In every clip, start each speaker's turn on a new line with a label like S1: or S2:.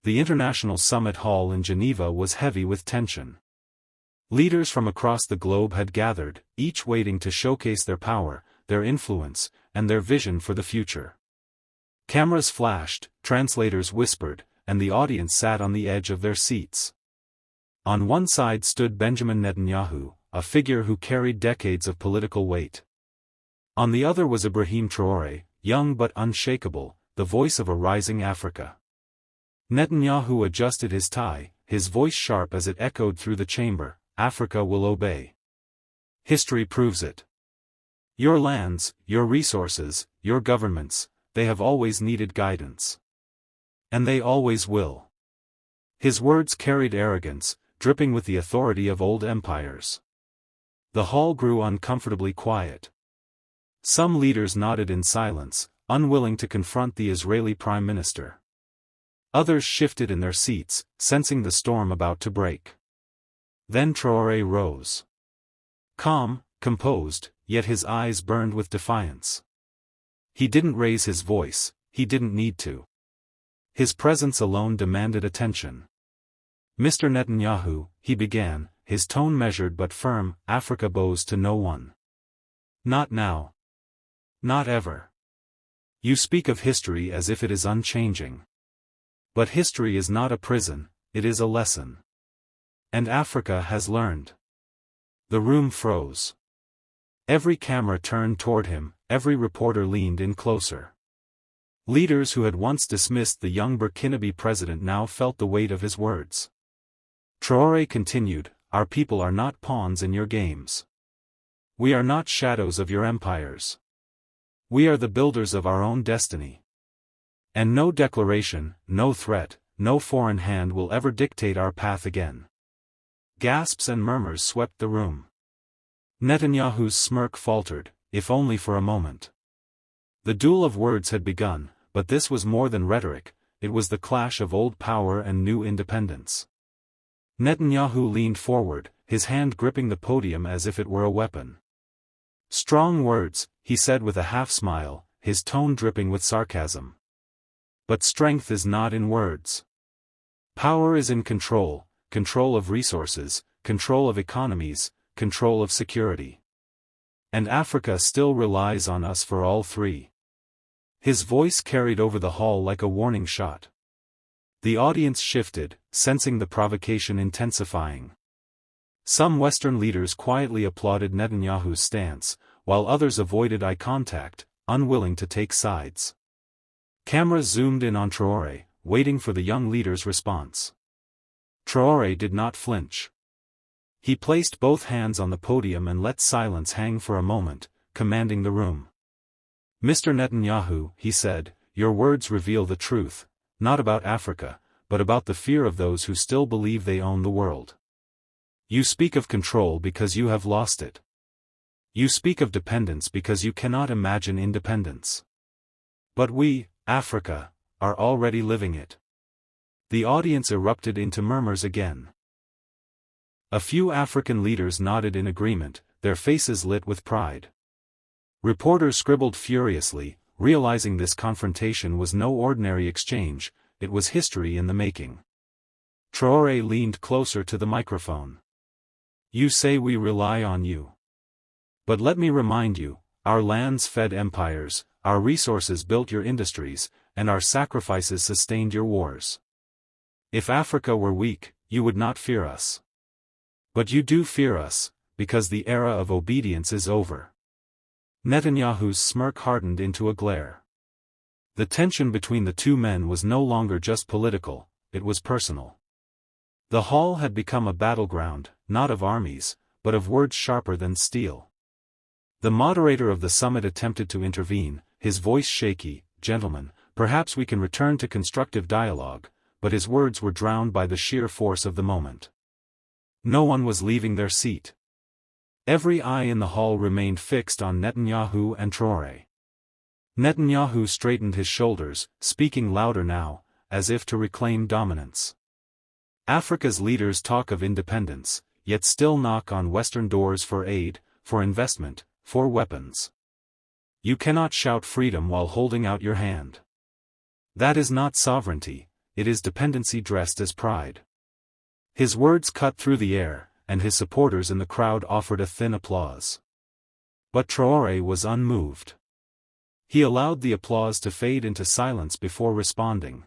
S1: The international summit hall in Geneva was heavy with tension. Leaders from across the globe had gathered, each waiting to showcase their power, their influence, and their vision for the future. Cameras flashed, translators whispered, and the audience sat on the edge of their seats. On one side stood Benjamin Netanyahu, a figure who carried decades of political weight. On the other was Ibrahim Traoré, young but unshakable, the voice of a rising Africa. Netanyahu adjusted his tie, his voice sharp as it echoed through the chamber, "Africa will obey. History proves it. Your lands, your resources, your governments, they have always needed guidance. And they always will." His words carried arrogance, dripping with the authority of old empires. The hall grew uncomfortably quiet. Some leaders nodded in silence, unwilling to confront the Israeli Prime Minister. Others shifted in their seats, sensing the storm about to break. Then Traoré rose. Calm, composed, yet his eyes burned with defiance. He didn't raise his voice, he didn't need to. His presence alone demanded attention. "Mr. Netanyahu," he began, his tone measured but firm, "Africa bows to no one. Not now. Not ever. You speak of history as if it is unchanging. But history is not a prison, it is a lesson. And Africa has learned." The room froze. Every camera turned toward him, every reporter leaned in closer. Leaders who had once dismissed the young Burkinabe president now felt the weight of his words. Traoré continued, "Our people are not pawns in your games. We are not shadows of your empires. We are the builders of our own destiny. And no declaration, no threat, no foreign hand will ever dictate our path again." Gasps and murmurs swept the room. Netanyahu's smirk faltered, if only for a moment. The duel of words had begun, but this was more than rhetoric, it was the clash of old power and new independence. Netanyahu leaned forward, his hand gripping the podium as if it were a weapon. "Strong words," he said with a half-smile, his tone dripping with sarcasm. "But strength is not in words. Power is in control, control of resources, control of economies, control of security. And Africa still relies on us for all three." His voice carried over the hall like a warning shot. The audience shifted, sensing the provocation intensifying. Some Western leaders quietly applauded Netanyahu's stance, while others avoided eye contact, unwilling to take sides. Cameras zoomed in on Traoré, waiting for the young leader's response. Traoré did not flinch. He placed both hands on the podium and let silence hang for a moment, commanding the room. "Mr. Netanyahu," he said, "your words reveal the truth, not about Africa, but about the fear of those who still believe they own the world. You speak of control because you have lost it. You speak of dependence because you cannot imagine independence. But we, Africa, are already living it." The audience erupted into murmurs again. A few African leaders nodded in agreement, their faces lit with pride. Reporters scribbled furiously, realizing this confrontation was no ordinary exchange, it was history in the making. Traoré leaned closer to the microphone. "You say we rely on you. But let me remind you, our lands fed empires, our resources built your industries, and our sacrifices sustained your wars. If Africa were weak, you would not fear us. But you do fear us, because the era of obedience is over." Netanyahu's smirk hardened into a glare. The tension between the two men was no longer just political, it was personal. The hall had become a battleground, not of armies, but of words sharper than steel. The moderator of the summit attempted to intervene, his voice shaky, "Gentlemen, perhaps we can return to constructive dialogue," but his words were drowned by the sheer force of the moment. No one was leaving their seat. Every eye in the hall remained fixed on Netanyahu and Traoré. Netanyahu straightened his shoulders, speaking louder now, as if to reclaim dominance. "Africa's leaders talk of independence, yet still knock on Western doors for aid, for investment, for weapons. You cannot shout freedom while holding out your hand. That is not sovereignty, it is dependency dressed as pride. His words cut through the air, and his supporters in the crowd offered a thin applause. But Traoré was unmoved. He allowed the applause to fade into silence before responding.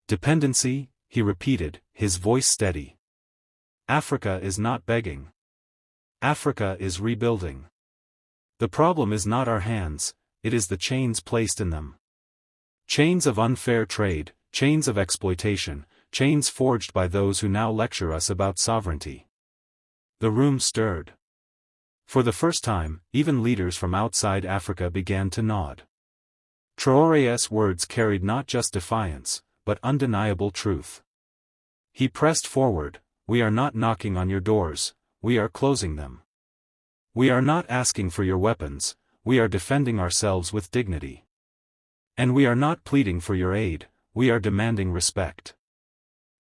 S1: Dependency, he repeated, his voice steady. Africa is not begging. Africa is rebuilding. The problem is not our hands, it is the chains placed in them. Chains of unfair trade, chains of exploitation, chains forged by those who now lecture us about sovereignty. The room stirred. For the first time, even leaders from outside Africa began to nod. Traoré's words carried not just defiance, but undeniable truth. He pressed forward, "We are not knocking on your doors, we are closing them. We are not asking for your weapons, we are defending ourselves with dignity. And we are not pleading for your aid, we are demanding respect."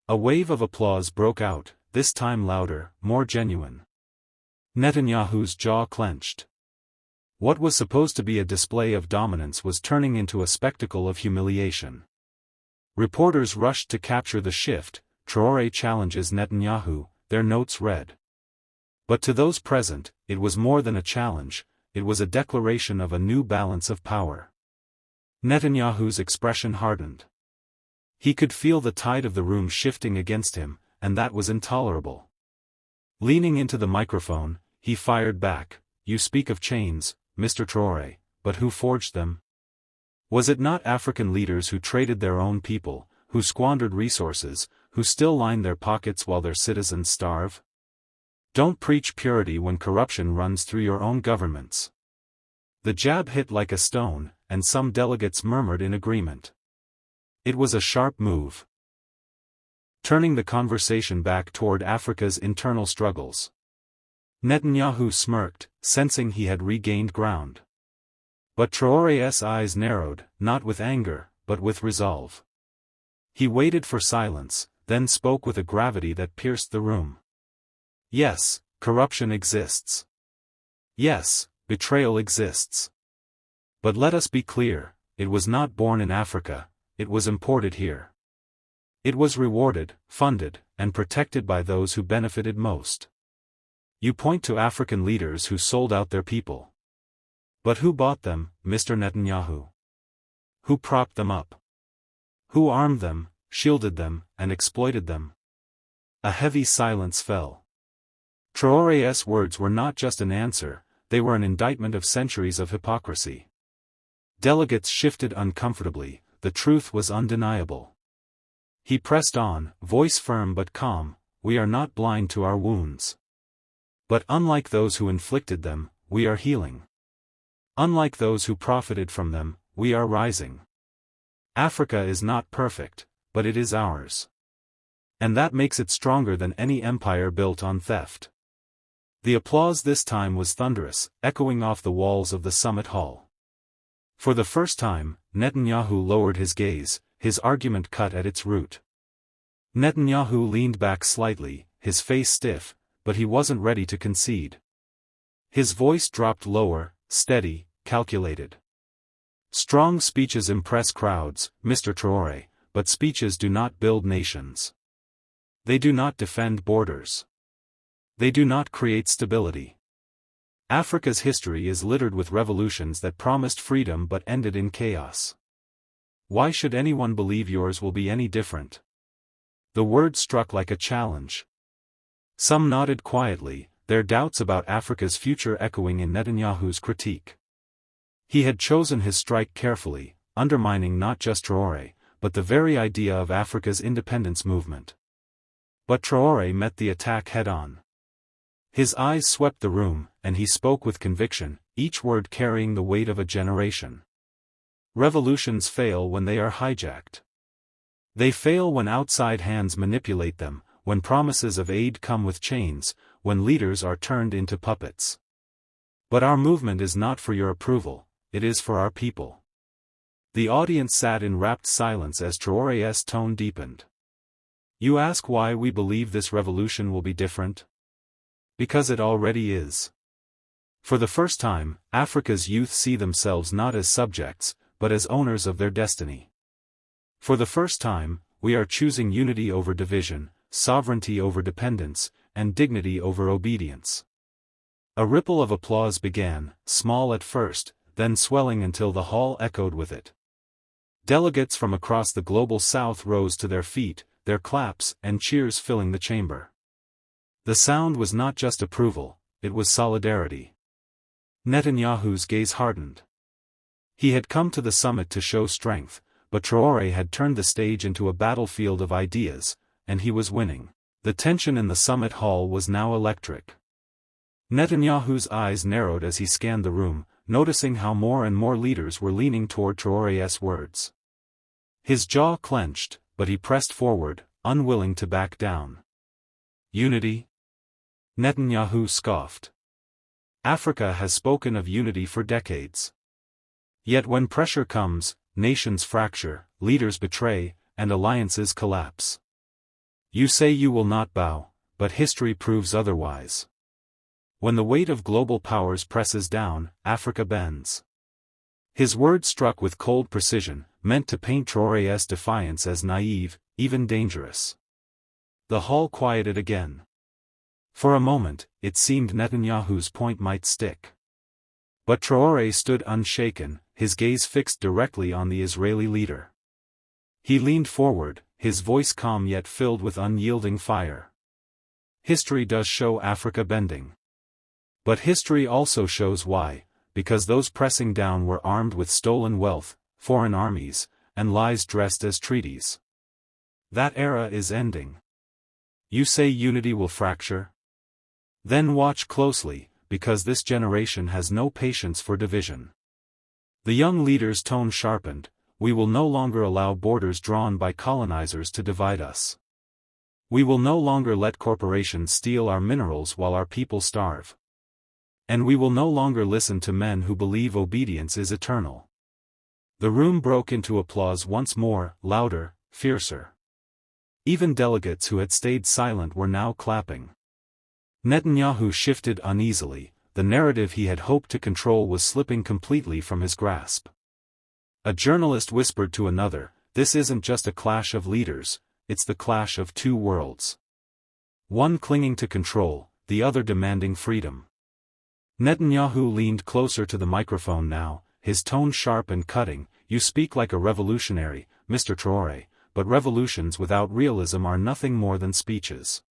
S1: A wave of applause broke out, this time louder, more genuine. Netanyahu's jaw clenched. What was supposed to be a display of dominance was turning into a spectacle of humiliation. Reporters rushed to capture the shift. Traoré challenges Netanyahu, their notes read. But to those present, it was more than a challenge, it was a declaration of a new balance of power. Netanyahu's expression hardened. He could feel the tide of the room shifting against him, and that was intolerable. Leaning into the microphone, he fired back, "You speak of chains, Mr. Traoré, but who forged them? Was it not African leaders who traded their own people, who squandered resources, who still line their pockets while their citizens starve? Don't preach purity when corruption runs through your own governments." The jab hit like a stone, and some delegates murmured in agreement. It was a sharp move, turning the conversation back toward Africa's internal struggles. Netanyahu smirked, sensing he had regained ground. But Traoré's eyes narrowed, not with anger, but with resolve. He waited for silence, then spoke with a gravity that pierced the room. "Yes, corruption exists. Yes, betrayal exists. But let us be clear, it was not born in Africa, it was imported here. It was rewarded, funded, and protected by those who benefited most. You point to African leaders who sold out their people. But who bought them, Mr. Netanyahu? Who propped them up? Who armed them, shielded them, and exploited them?" A heavy silence fell. Traoré's words were not just an answer, they were an indictment of centuries of hypocrisy. Delegates shifted uncomfortably, the truth was undeniable. He pressed on, voice firm but calm, "We are not blind to our wounds. But unlike those who inflicted them, we are healing. Unlike those who profited from them, we are rising. Africa is not perfect, but it is ours. And that makes it stronger than any empire built on theft." The applause this time was thunderous, echoing off the walls of the summit hall. For the first time, Netanyahu lowered his gaze, his argument cut at its root. Netanyahu leaned back slightly, his face stiff, but he wasn't ready to concede. His voice dropped lower, steady, calculated. "Strong speeches impress crowds, Mr. Traoré, but speeches do not build nations. They do not defend borders. They do not create stability. Africa's history is littered with revolutions that promised freedom but ended in chaos. Why should anyone believe yours will be any different?" The word struck like a challenge. Some nodded quietly, their doubts about Africa's future echoing in Netanyahu's critique. He had chosen his strike carefully, undermining not just Traoré, but the very idea of Africa's independence movement. But Traoré met the attack head-on. His eyes swept the room, and he spoke with conviction, each word carrying the weight of a generation. Revolutions fail when they are hijacked. They fail when outside hands manipulate them, when promises of aid come with chains, when leaders are turned into puppets. But our movement is not for your approval, it is for our people. The audience sat in rapt silence as Traoré's tone deepened. "You ask why we believe this revolution will be different? Because it already is. For the first time, Africa's youth see themselves not as subjects, but as owners of their destiny. For the first time, we are choosing unity over division, sovereignty over dependence, and dignity over obedience. A ripple of applause began, small at first, then swelling until the hall echoed with it. Delegates from across the global south rose to their feet, their claps and cheers filling the chamber. The sound was not just approval, it was solidarity. Netanyahu's gaze hardened. He had come to the summit to show strength, but Traoré had turned the stage into a battlefield of ideas, and he was winning. The tension in the summit hall was now electric. Netanyahu's eyes narrowed as he scanned the room, noticing how more and more leaders were leaning toward Traoré's words. His jaw clenched, but he pressed forward, unwilling to back down. Unity? Netanyahu scoffed. Africa has spoken of unity for decades. Yet when pressure comes, nations fracture, leaders betray, and alliances collapse. You say you will not bow, but history proves otherwise. When the weight of global powers presses down, Africa bends. His words struck with cold precision, meant to paint Traoré's defiance as naive, even dangerous. The hall quieted again. For a moment, it seemed Netanyahu's point might stick. But Traoré stood unshaken, his gaze fixed directly on the Israeli leader. He leaned forward, his voice calm yet filled with unyielding fire. History does show Africa bending. But history also shows why, because those pressing down were armed with stolen wealth, foreign armies, and lies dressed as treaties. That era is ending. You say unity will fracture? Then watch closely, because this generation has no patience for division. The young leader's tone sharpened, we will no longer allow borders drawn by colonizers to divide us. We will no longer let corporations steal our minerals while our people starve. And we will no longer listen to men who believe obedience is eternal. The room broke into applause once more, louder, fiercer. Even delegates who had stayed silent were now clapping. Netanyahu shifted uneasily, the narrative he had hoped to control was slipping completely from his grasp. A journalist whispered to another, this isn't just a clash of leaders, it's the clash of two worlds. One clinging to control, the other demanding freedom. Netanyahu leaned closer to the microphone now, his tone sharp and cutting, you speak like a revolutionary, Mr. Traoré, but revolutions without realism are nothing more than speeches.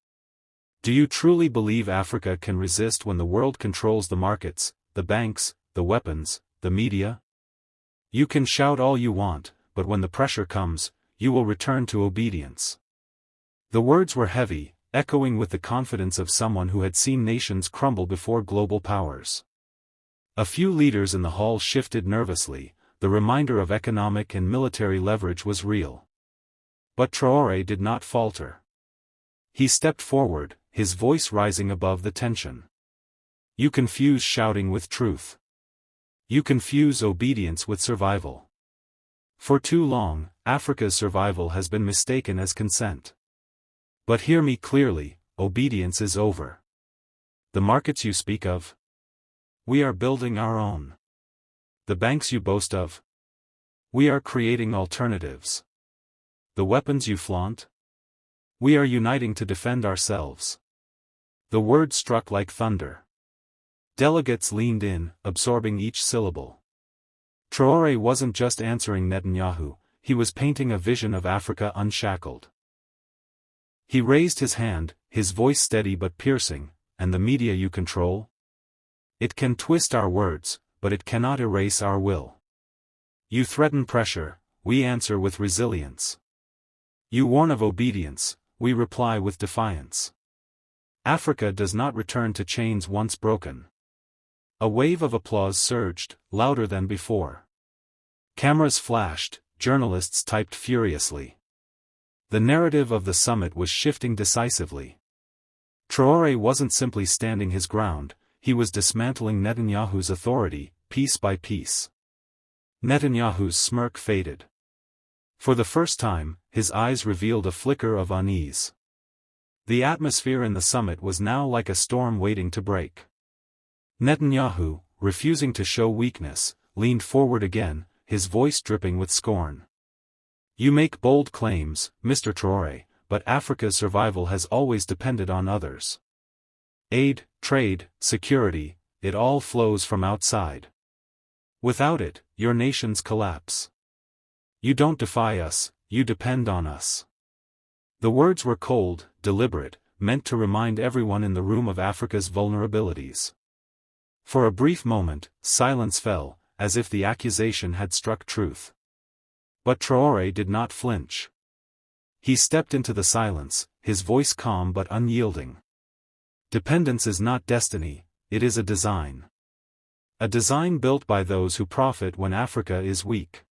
S1: Do you truly believe Africa can resist when the world controls the markets, the banks, the weapons, the media? You can shout all you want, but when the pressure comes, you will return to obedience. The words were heavy, echoing with the confidence of someone who had seen nations crumble before global powers. A few leaders in the hall shifted nervously, the reminder of economic and military leverage was real. But Traoré did not falter. He stepped forward, his voice rising above the tension. You confuse shouting with truth. You confuse obedience with survival. For too long, Africa's survival has been mistaken as consent. But hear me clearly, obedience is over. The markets you speak of? We are building our own. The banks you boast of? We are creating alternatives. The weapons you flaunt? We are uniting to defend ourselves. The words struck like thunder. Delegates leaned in, absorbing each syllable. Traoré wasn't just answering Netanyahu, he was painting a vision of Africa unshackled. He raised his hand, his voice steady but piercing, and the media you control? It can twist our words, but it cannot erase our will. You threaten pressure, we answer with resilience. You warn of obedience, we reply with defiance. Africa does not return to chains once broken. A wave of applause surged, louder than before. Cameras flashed, journalists typed furiously. The narrative of the summit was shifting decisively. Traoré wasn't simply standing his ground, he was dismantling Netanyahu's authority, piece by piece. Netanyahu's smirk faded. For the first time, his eyes revealed a flicker of unease. The atmosphere in the summit was now like a storm waiting to break. Netanyahu, refusing to show weakness, leaned forward again, his voice dripping with scorn. You make bold claims, Mr. Traoré, but Africa's survival has always depended on others. Aid, trade, security, it all flows from outside. Without it, your nations collapse. You don't defy us, you depend on us. The words were cold, deliberate, meant to remind everyone in the room of Africa's vulnerabilities. For a brief moment, silence fell, as if the accusation had struck truth. But Traoré did not flinch. He stepped into the silence, his voice calm but unyielding. Dependence is not destiny, it is a design. A design built by those who profit when Africa is weak.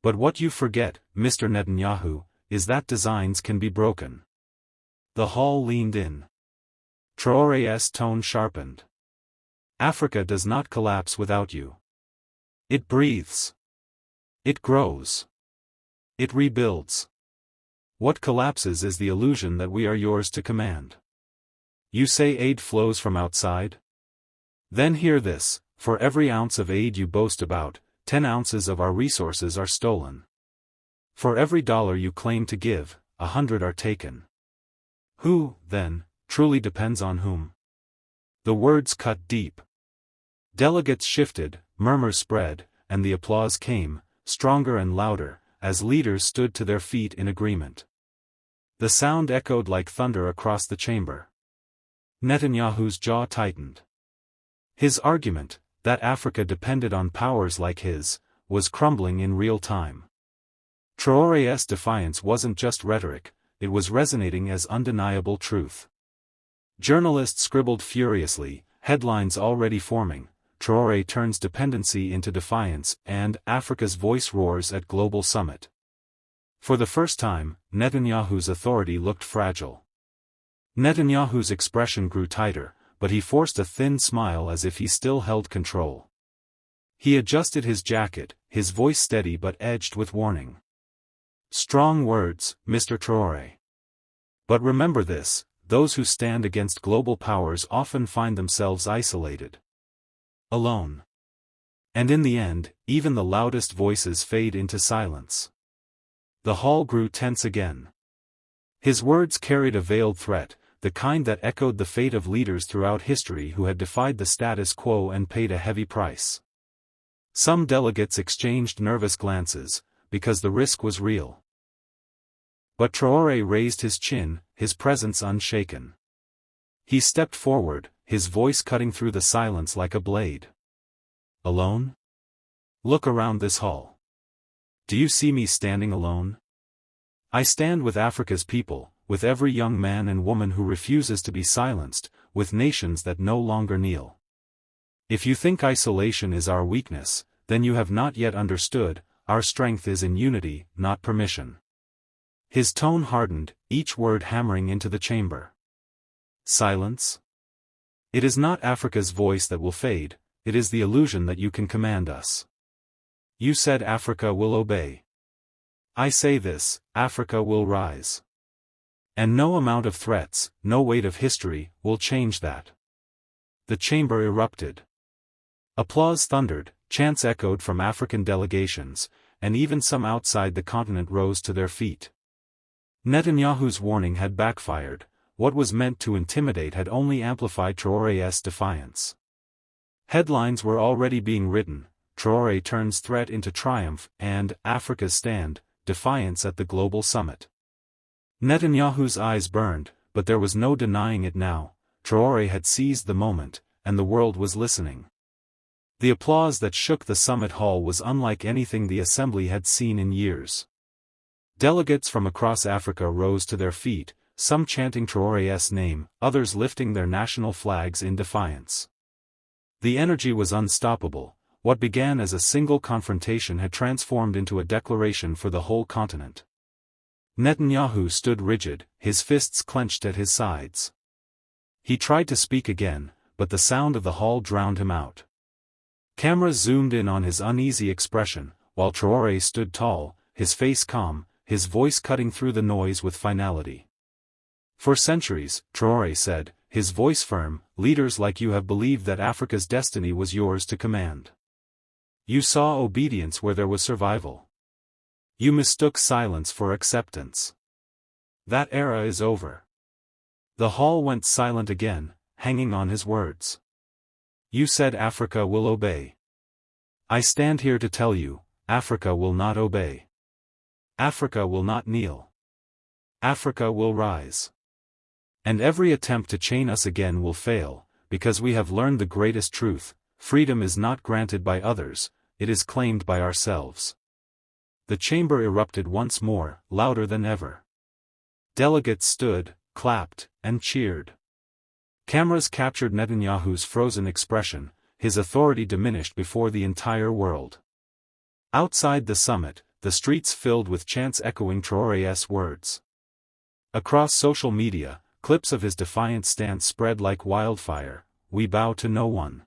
S1: But what you forget, Mr. Netanyahu, is that designs can be broken. The hall leaned in. Traoré's tone sharpened. Africa does not collapse without you. It breathes. It grows. It rebuilds. What collapses is the illusion that we are yours to command. You say aid flows from outside? Then hear this, for every ounce of aid you boast about, 10 ounces of our resources are stolen. For every dollar you claim to give, 100 are taken. Who, then, truly depends on whom? The words cut deep. Delegates shifted, murmurs spread, and the applause came, stronger and louder, as leaders stood to their feet in agreement. The sound echoed like thunder across the chamber. Netanyahu's jaw tightened. His argument, that Africa depended on powers like his, was crumbling in real time. Traoré's defiance wasn't just rhetoric, it was resonating as undeniable truth. Journalists scribbled furiously, headlines already forming, Traoré turns dependency into defiance, and Africa's voice roars at global summit. For the first time, Netanyahu's authority looked fragile. Netanyahu's expression grew tighter, but he forced a thin smile as if he still held control. He adjusted his jacket, his voice steady but edged with warning. Strong words, Mr. Traoré. But remember this, those who stand against global powers often find themselves isolated. Alone. And in the end, even the loudest voices fade into silence. The hall grew tense again. His words carried a veiled threat, the kind that echoed the fate of leaders throughout history who had defied the status quo and paid a heavy price. Some delegates exchanged nervous glances, because the risk was real. But Traoré raised his chin, his presence unshaken. He stepped forward, his voice cutting through the silence like a blade. Alone? Look around this hall. Do you see me standing alone? I stand with Africa's people, with every young man and woman who refuses to be silenced, with nations that no longer kneel. If you think isolation is our weakness, then you have not yet understood, our strength is in unity, not permission. His tone hardened, each word hammering into the chamber. Silence? It is not Africa's voice that will fade, it is the illusion that you can command us. You said Africa will obey. I say this, Africa will rise. And no amount of threats, no weight of history, will change that. The chamber erupted. Applause thundered, chants echoed from African delegations, and even some outside the continent rose to their feet. Netanyahu's warning had backfired, what was meant to intimidate had only amplified Traoré's defiance. Headlines were already being written, Traoré turns threat into triumph, and Africa's stand, defiance at the global summit. Netanyahu's eyes burned, but there was no denying it now, Traoré had seized the moment, and the world was listening. The applause that shook the summit hall was unlike anything the assembly had seen in years. Delegates from across Africa rose to their feet, some chanting Traoré's name, others lifting their national flags in defiance. The energy was unstoppable, what began as a single confrontation had transformed into a declaration for the whole continent. Netanyahu stood rigid, his fists clenched at his sides. He tried to speak again, but the sound of the hall drowned him out. Cameras zoomed in on his uneasy expression, while Traoré stood tall, his face calm, his voice cutting through the noise with finality. For centuries, Traoré said, his voice firm, leaders like you have believed that Africa's destiny was yours to command. You saw obedience where there was survival. You mistook silence for acceptance. That era is over. The hall went silent again, hanging on his words. You said Africa will obey. I stand here to tell you, Africa will not obey. Africa will not kneel. Africa will rise. And every attempt to chain us again will fail, because we have learned the greatest truth: freedom is not granted by others, it is claimed by ourselves. The chamber erupted once more, louder than ever. Delegates stood, clapped, and cheered. Cameras captured Netanyahu's frozen expression, his authority diminished before the entire world. Outside the summit, the streets filled with chants echoing Traoré's words. Across social media, clips of his defiant stance spread like wildfire: we bow to no one.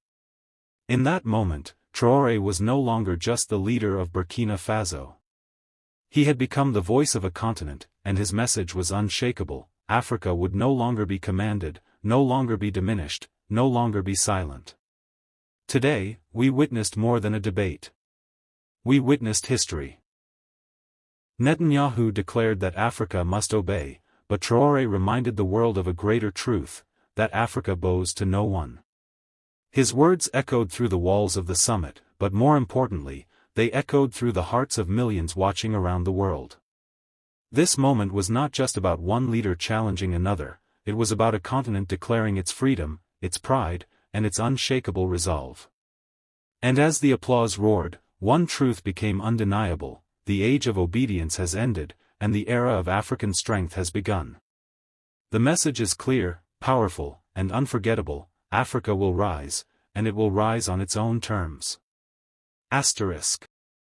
S1: In that moment, Traoré was no longer just the leader of Burkina Faso. He had become the voice of a continent, and his message was unshakable: Africa would no longer be commanded, no longer be diminished, no longer be silent. Today, we witnessed more than a debate. We witnessed history. Netanyahu declared that Africa must obey, but Traoré reminded the world of a greater truth, that Africa bows to no one. His words echoed through the walls of the summit, but more importantly, they echoed through the hearts of millions watching around the world. This moment was not just about one leader challenging another, it was about a continent declaring its freedom, its pride, and its unshakable resolve. And as the applause roared, one truth became undeniable: the age of obedience has ended, and the era of African strength has begun. The message is clear, powerful, and unforgettable: Africa will rise, and it will rise on its own terms. Asterisk.